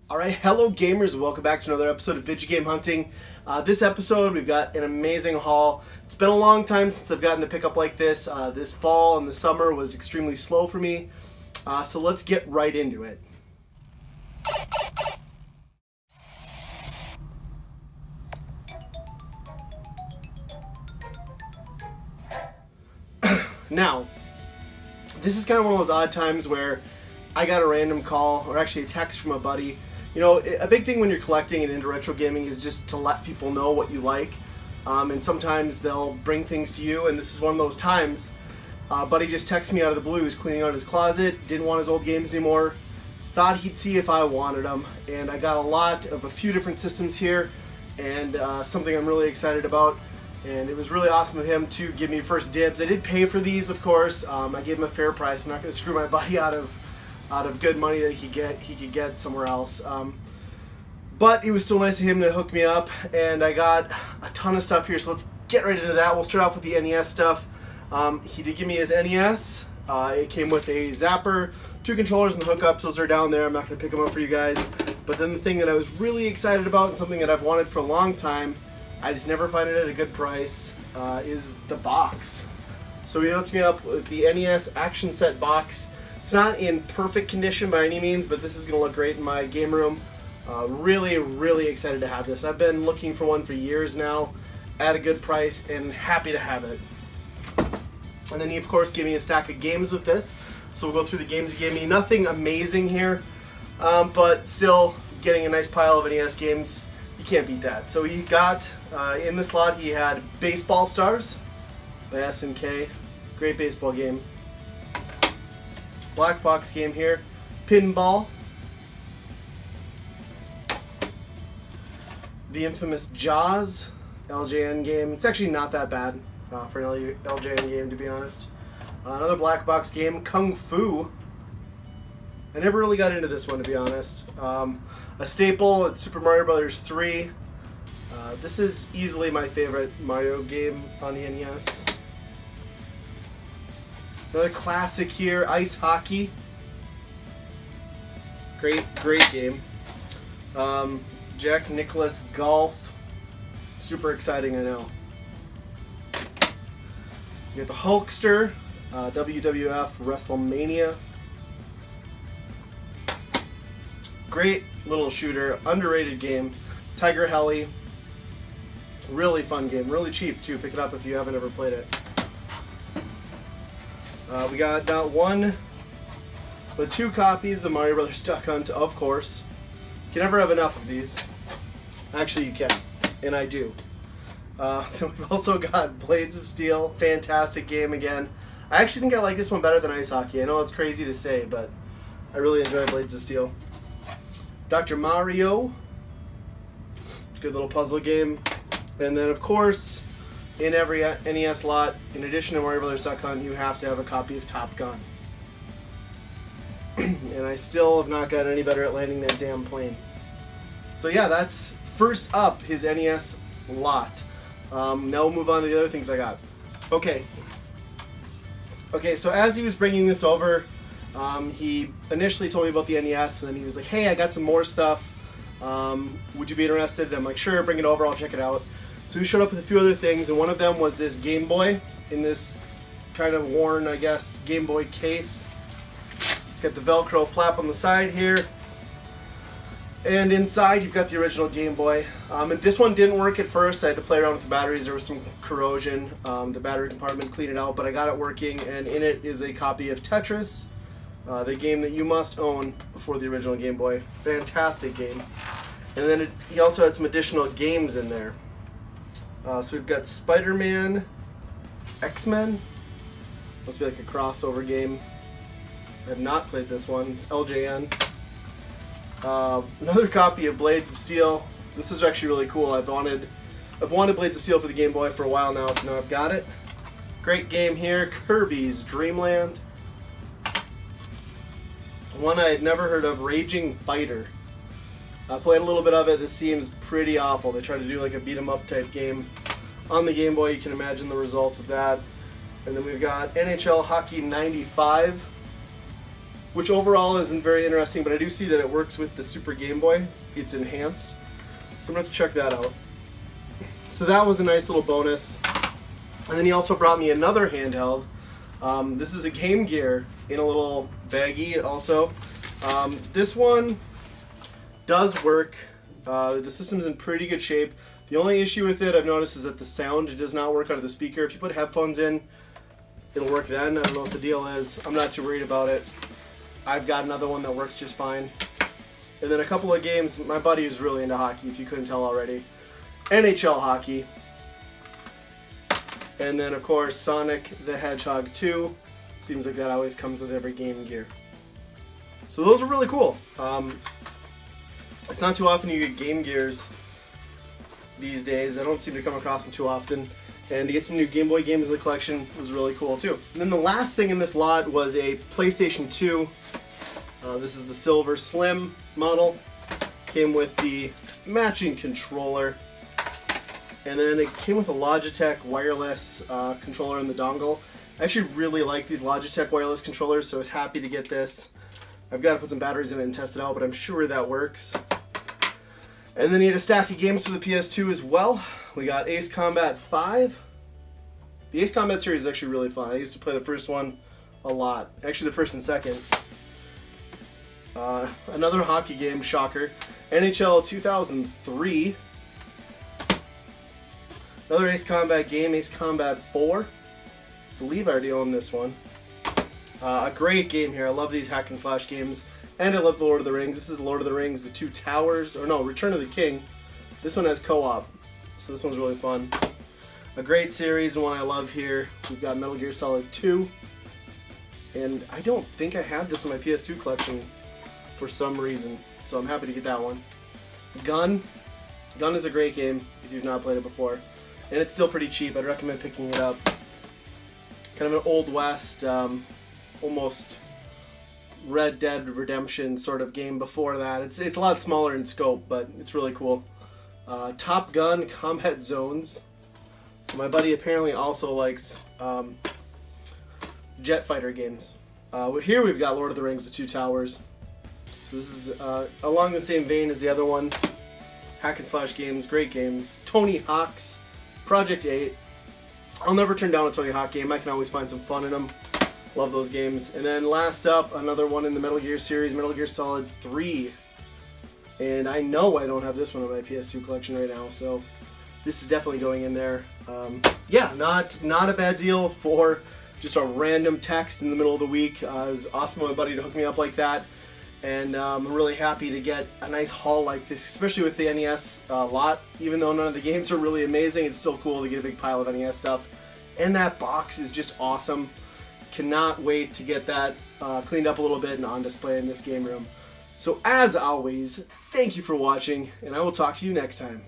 Alright, hello gamers, welcome back to another episode of Vidja Game Hunting. This episode we've got an amazing haul. It's been a long time since I've gotten to pick up like this. This fall and the summer was extremely slow for me. So let's get right into it. Now, this is kind of one of those odd times where I got a random call, or actually a text from a buddy. You know, a big thing when you're collecting and into retro gaming is just to let people know what you like. And sometimes they'll bring things to you, and this is one of those times. Buddy just texted me out of the blue. He was cleaning out his closet, didn't want his old games anymore, thought he'd see if I wanted them. And I got a few different systems here, and something I'm really excited about. And it was really awesome of him to give me first dibs. I did pay for these, of course. I gave him a fair price. I'm not going to screw my buddy out of good money that he could get somewhere else. But it was still nice of him to hook me up, and I got a ton of stuff here, so let's get right into that. We'll start off with the NES stuff. He did give me his NES. It came with a zapper, 2 controllers, and the hookups. Those are down there. I'm not going to pick them up for you guys. But then the thing that I was really excited about, and something that I've wanted for a long time, I just never find it at a good price, is the box. So he hooked me up with the NES Action Set box. It's not in perfect condition by any means, but this is going to look great in my game room. Really excited to have this. I've been looking for one for years now at a good price and happy to have it. And then he, of course, gave me a stack of games with this. So we'll go through the games he gave me. Nothing amazing here, but still getting a nice pile of NES games. You can't beat that. So he got, in the slot, he had Baseball Stars by SNK. Great baseball game. Black box game here. Pinball. The infamous Jaws LJN game. It's actually not that bad for an LJN game, to be honest. Another black box game, Kung Fu. I never really got into this one, to be honest. A staple, it's Super Mario Bros. 3. This is easily my favorite Mario game on the NES. Another classic here, Ice Hockey. Great game. Jack Nicklaus Golf. Super exciting, I know. You got the Hulkster, WWF WrestleMania. Great little shooter, underrated game. Tiger Heli. Really fun game, really cheap too. Pick it up if you haven't ever played it. We got not one, but 2 copies of Mario Bros. Duck Hunt, of course. You can never have enough of these. Actually, you can, and I do. Then we've also got Blades of Steel, fantastic game again. I actually think I like this one better than Ice Hockey. I know it's crazy to say, but I really enjoy Blades of Steel. Dr. Mario, good little puzzle game. And then, of course, in every NES lot, in addition to Mario Bros. Duck Hunt, you have to have a copy of Top Gun. And I still have not gotten any better at landing that damn plane. So yeah, that's first up his NES lot. Now we'll move on to the other things I got. Okay, so as he was bringing this over, he initially told me about the NES, and then he was like, hey, I got some more stuff. Would you be interested? And I'm like, sure, bring it over, I'll check it out. So he showed up with a few other things, and one of them was this Game Boy in this kind of worn, I guess, Game Boy case. It's got the Velcro flap on the side here. And inside you've got the original Game Boy. And this one didn't work at first. I had to play around with the batteries. There was some corrosion. The battery compartment cleaned it out, but I got it working, and in it is a copy of Tetris, the game that you must own before the original Game Boy. Fantastic game. And then he also had some additional games in there. So we've got Spider-Man, X-Men. Must be like a crossover game. I have not played this one. It's LJN. Another copy of Blades of Steel. This is actually really cool. I've wanted Blades of Steel for the Game Boy for a while now, so now I've got it. Great game here, Kirby's Dream Land. One I had never heard of, Raging Fighter. I played a little bit of it. This seems pretty awful. They tried to do like a beat 'em up type game on the Game Boy. You can imagine the results of that. And then we've got NHL Hockey 95. which overall isn't very interesting, but I do see that it works with the Super Game Boy. It's enhanced. So I'm going to check that out. So that was a nice little bonus. And then he also brought me another handheld. This is a Game Gear in a little baggie also. This one does work. The system's in pretty good shape. The only issue with it I've noticed is that the sound does not work out of the speaker. If you put headphones in, it'll work then. I don't know what the deal is. I'm not too worried about it. I've got another one that works just fine. And then a couple of games. My buddy is really into hockey, if you couldn't tell already. NHL hockey. And then, of course, Sonic the Hedgehog 2. Seems like that always comes with every Game Gear. So those are really cool. It's not too often you get Game Gears these days. I don't seem to come across them too often. And to get some new Game Boy games in the collection was really cool too. And then the last thing in this lot was a PlayStation 2. This is the Silver Slim model. Came with the matching controller. And then it came with a Logitech wireless controller in the dongle. I actually really like these Logitech wireless controllers, so I was happy to get this. I've got to put some batteries in it and test it out, but I'm sure that works. And then he had a stack of games for the PS2 as well. We got Ace Combat 5. The Ace Combat series is actually really fun. I used to play the first one a lot. Actually, the first and second. Another hockey game, shocker. NHL 2003. Another Ace Combat game, Ace Combat 4. I believe I already own this one. A great game here. I love these hack and slash games. And I love the Lord of the Rings. This is Lord of the Rings, The Two Towers, or no, Return of the King. This one has co-op, so this one's really fun. A great series, and one I love here. We've got Metal Gear Solid 2. And I don't think I had this in my PS2 collection for some reason, so I'm happy to get that one. Gun. Gun is a great game if you've not played it before. And it's still pretty cheap. I'd recommend picking it up. Kind of an Old West, almost Red Dead Redemption sort of game before that. It's a lot smaller in scope, but it's really cool. Top Gun Combat Zones. So my buddy apparently also likes jet fighter games. Here we've got Lord of the Rings, The Two Towers. So this is along the same vein as the other one. Hack and slash games, great games. Tony Hawk's Project 8. I'll never turn down a Tony Hawk game. I can always find some fun in them. Love those games. And then last up, another one in the Metal Gear series, Metal Gear Solid 3. And I know I don't have this one in my PS2 collection right now, so this is definitely going in there. Yeah, not a bad deal for just a random text in the middle of the week. It was awesome of my buddy to hook me up like that. And I'm really happy to get a nice haul like this, especially with the NES lot. Even though none of the games are really amazing, it's still cool to get a big pile of NES stuff. And that box is just awesome. Cannot wait to get that cleaned up a little bit and on display in this game room. So as always, thank you for watching, and I will talk to you next time.